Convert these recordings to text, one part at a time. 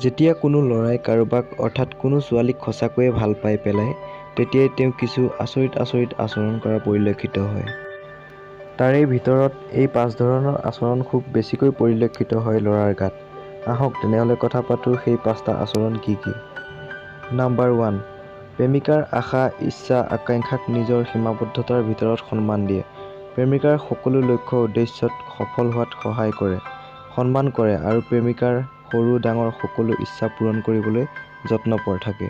যেতিয়া কোনো ল'ৰাই কাৰোবাক অৰ্থাৎ কোনো ছোৱালীক সঁচাকৈয়ে ভাল পাই পেলায় তেতিয়াই তেওঁ কিছু আচৰিত আচৰণ কৰা পৰিলক্ষিত হয়। তাৰে ভিতৰত এই 5 ধৰণৰ আচৰণ খুব বেছিকৈ পৰিলক্ষিত হয় ল'ৰাৰ গাত। আহক তেনেহ'লে কথা পাতোঁ সেই 5টা আচৰণ কি কি। নাম্বাৰ 1, প্ৰেমিকাৰ আশা ইচ্ছা আকাংক্ষাক নিজৰ সীমাবদ্ধতাৰ ভিতৰত সন্মান দিয়ে। প্ৰেমিকাৰ সকলো লক্ষ্য উদ্দেশ্যত সফল হোৱাত সহায় কৰে, সন্মান কৰে আৰু প্ৰেমিকাৰ সৰু ডাঙৰ সকলো ইচ্ছা পূৰণ কৰিবলৈ যত্নপৰ থাকে।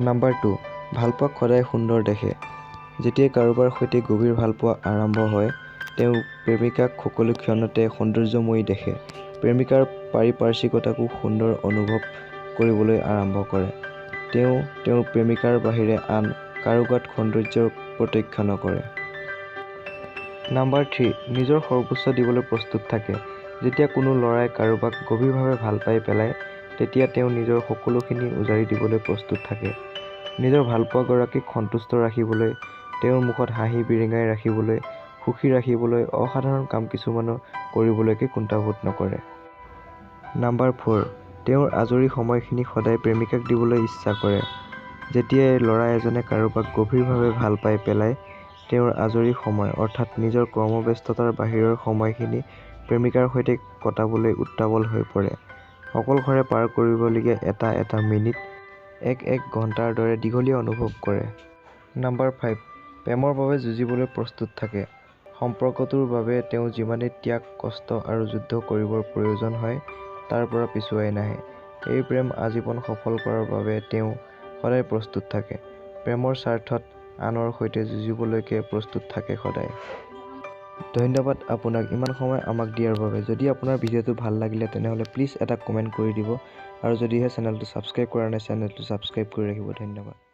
নাম্বাৰ 2, ভালপোৱাক সদায় সুন্দৰ দেখে। যেতিয়াই কাৰোবাৰ সৈতে গভীৰ ভালপোৱা আৰম্ভ হয় তেওঁ প্ৰেমিকাক সকলো ক্ষণতে সৌন্দৰ্যময়ী দেখে। প্ৰেমিকাৰ পাৰিপাৰ্শ্বিকতাকো সুন্দৰ অনুভৱ কৰিবলৈ আৰম্ভ কৰে। তেওঁ তেওঁৰ প্ৰেমিকাৰ বাহিৰে আন কাৰো গাত সৌন্দৰ্যৰ প্ৰত্যক্ষ নকৰে। নাম্বাৰ 3, নিজৰ সৰ্বোচ্চ দিবলৈ প্ৰস্তুত থাকে। যেতিয়া কোনো ল'ৰাই কাৰোবাক গভীৰভাৱে ভাল পাই পেলায় তেতিয়া তেওঁ নিজৰ সকলোখিনি উজাৰি দিবলৈ প্ৰস্তুত থাকে। নিজৰ ভালপোৱাগৰাকীক সন্তুষ্ট ৰাখিবলৈ, তেওঁৰ মুখত হাঁহি বিৰিঙাই ৰাখিবলৈ, সুখী ৰাখিবলৈ অসাধাৰণ কাম কিছুমানো কৰিবলৈকে কুণ্ঠাবোধ নকৰে। নাম্বাৰ 4, তেওঁৰ আজৰি সময়খিনি সদায় প্ৰেমিকাক দিবলৈ ইচ্ছা কৰে। যেতিয়াই ল'ৰা এজনে কাৰোবাক গভীৰভাৱে ভাল পাই পেলায় তেওঁৰ আজৰি সময় অৰ্থাৎ নিজৰ কৰ্মব্যস্ততাৰ বাহিৰৰ সময়খিনি প্ৰেমিকাৰ সৈতে কটাবলৈ উত্তাৱল হৈ পৰে। অকলশৰে পাৰ কৰিবলগীয়া এটা মিনিট এক ঘণ্টাৰ দৰে দীঘলীয়া অনুভৱ কৰে। নাম্বাৰ 5, প্ৰেমৰ বাবে যুঁজিবলৈ প্ৰস্তুত থাকে। সম্পৰ্কটোৰ বাবে তেওঁ যিমানেই ত্যাগ, কষ্ট আৰু যুদ্ধ কৰিবৰ প্ৰয়োজন হয় তাৰ পৰা পিছুৱাই নাহে। এই প্ৰেম আজীৱন সফল কৰাৰ বাবে তেওঁ সদায় প্ৰস্তুত থাকে। প্ৰেমৰ স্বাৰ্থত আনৰ সৈতে যুঁজিবলৈকে প্ৰস্তুত থাকে সদায়। ধন্যবাদ আপোনাক ইমান সময় আমাক দিয়াৰ বাবে। যদি আপোনাৰ ভিডিঅ'টো ভাল লাগিলে তেনেহ'লে প্লিজ এটা কমেণ্ট কৰি দিব আৰু যদিহে চেনেলটো ছাবস্ক্ৰাইব কৰা নাই চেনেলটো ছাবস্ক্ৰাইব কৰি ৰাখিব। ধন্যবাদ।